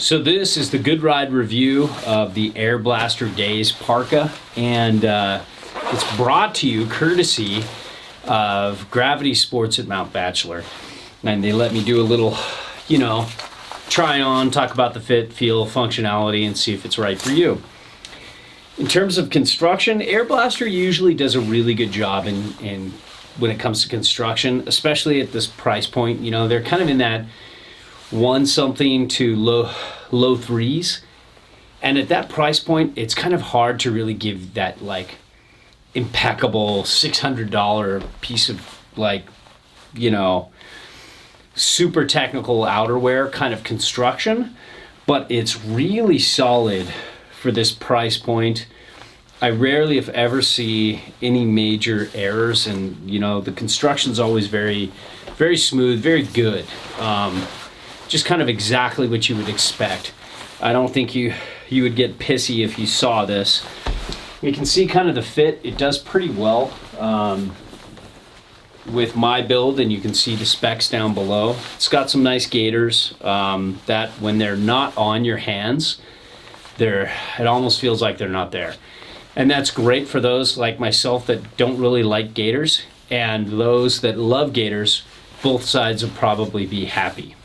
So this is the Good Ride review of the Airblaster Dayze Parka, and it's brought to you courtesy of Gravity Sports at Mount Bachelor. And they let me do a little, try on, talk about the fit, feel, functionality, and see if it's right for you. In terms of construction, Airblaster usually does a really good job in when it comes to construction, especially at this price point. They're kind of in that one something to low threes, and at that price point it's kind of hard to really give that like impeccable $600 piece of super technical outerwear kind of construction, but it's really solid for this price point. I rarely if ever see any major errors, and the construction's always very, very smooth, very good. Just kind of exactly what you would expect. I don't think you would get pissy if you saw this. You can see kind of the fit. It does pretty well with my build, and you can see the specs down below. It's got some nice gaiters that when they're not on your hands, it almost feels like they're not there. And that's great for those like myself that don't really like gaiters, and those that love gaiters. Both sides will probably be happy.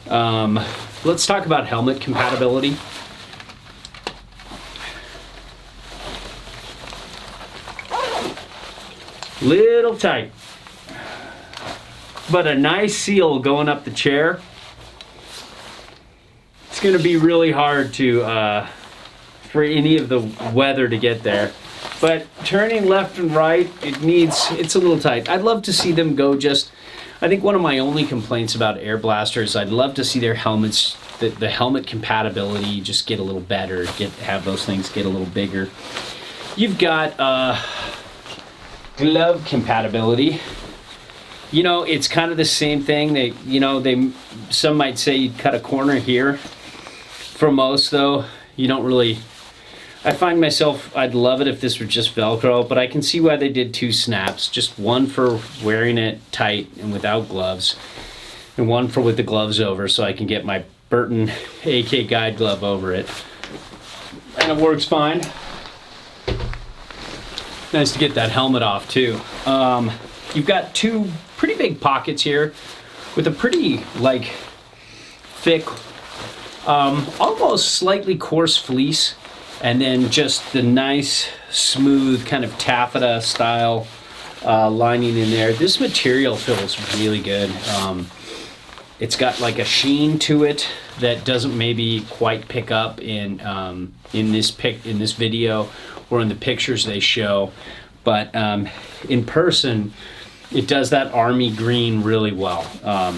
Let's talk about helmet compatibility. Little tight, but a nice seal going up the chair. It's going to be really hard to for any of the weather to get there, but turning left and right, it's a little tight. I'd love to see them go I think one of my only complaints about Airblaster is I'd love to see their helmets, the helmet compatibility just get a little better, have those things get a little bigger. You've got glove compatibility. It's kind of the same thing. Some might say you'd cut a corner here. For most though, you don't really. I find myself, I'd love it if this were just Velcro, but I can see why they did two snaps. Just one for wearing it tight and without gloves, and one for with the gloves over, so I can get my Burton AK guide glove over it. And it works fine. Nice to get that helmet off too. You've got two pretty big pockets here with a pretty thick, almost slightly coarse fleece. And then just the nice, smooth kind of taffeta style lining in there. This material feels really good. It's got like a sheen to it that doesn't maybe quite pick up in this video or in the pictures they show, but in person, it does that army green really well.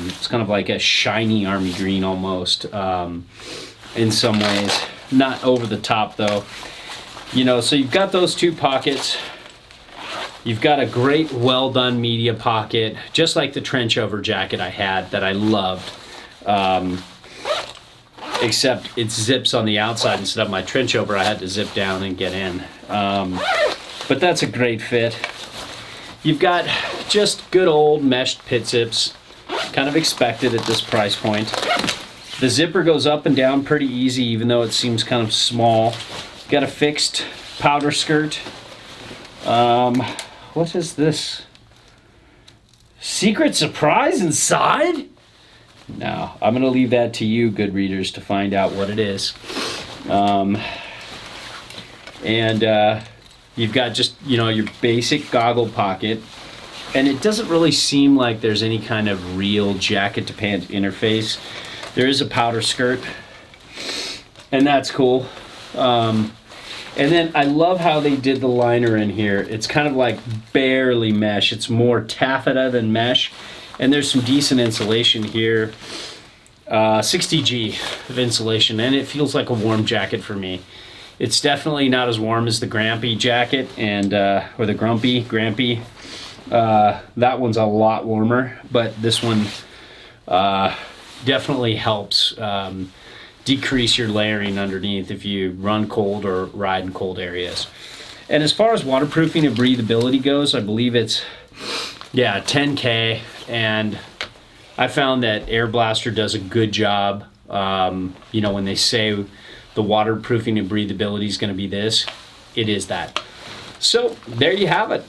It's kind of like a shiny army green almost in some ways. Not over the top though. So you've got those two pockets. You've got a great well done media pocket, just like the trench over jacket I had that I loved. Except it zips on the outside instead of my trench over I had to zip down and get in. But that's a great fit. You've got just good old meshed pit zips, kind of expected at this price point. The zipper goes up and down pretty easy, even though it seems kind of small. Got a fixed powder skirt. What is this? Secret surprise inside? No, I'm going to leave that to you, good readers, to find out what it is. You've got just, your basic goggle pocket. And it doesn't really seem like there's any kind of real jacket to pant interface. There is a powder skirt, and that's cool. And then I love how they did the liner in here. It's kind of like barely mesh. It's more taffeta than mesh. And there's some decent insulation here. 60G of insulation, and it feels like a warm jacket for me. It's definitely not as warm as the Grampy jacket, or the Grampy. That one's a lot warmer, but this one definitely helps decrease your layering underneath if you run cold or ride in cold areas. And as far as waterproofing and breathability goes, I believe it's 10K, and I found that Airblaster does a good job You know, when they say the waterproofing and breathability is going to be this, it is that. So there you have it.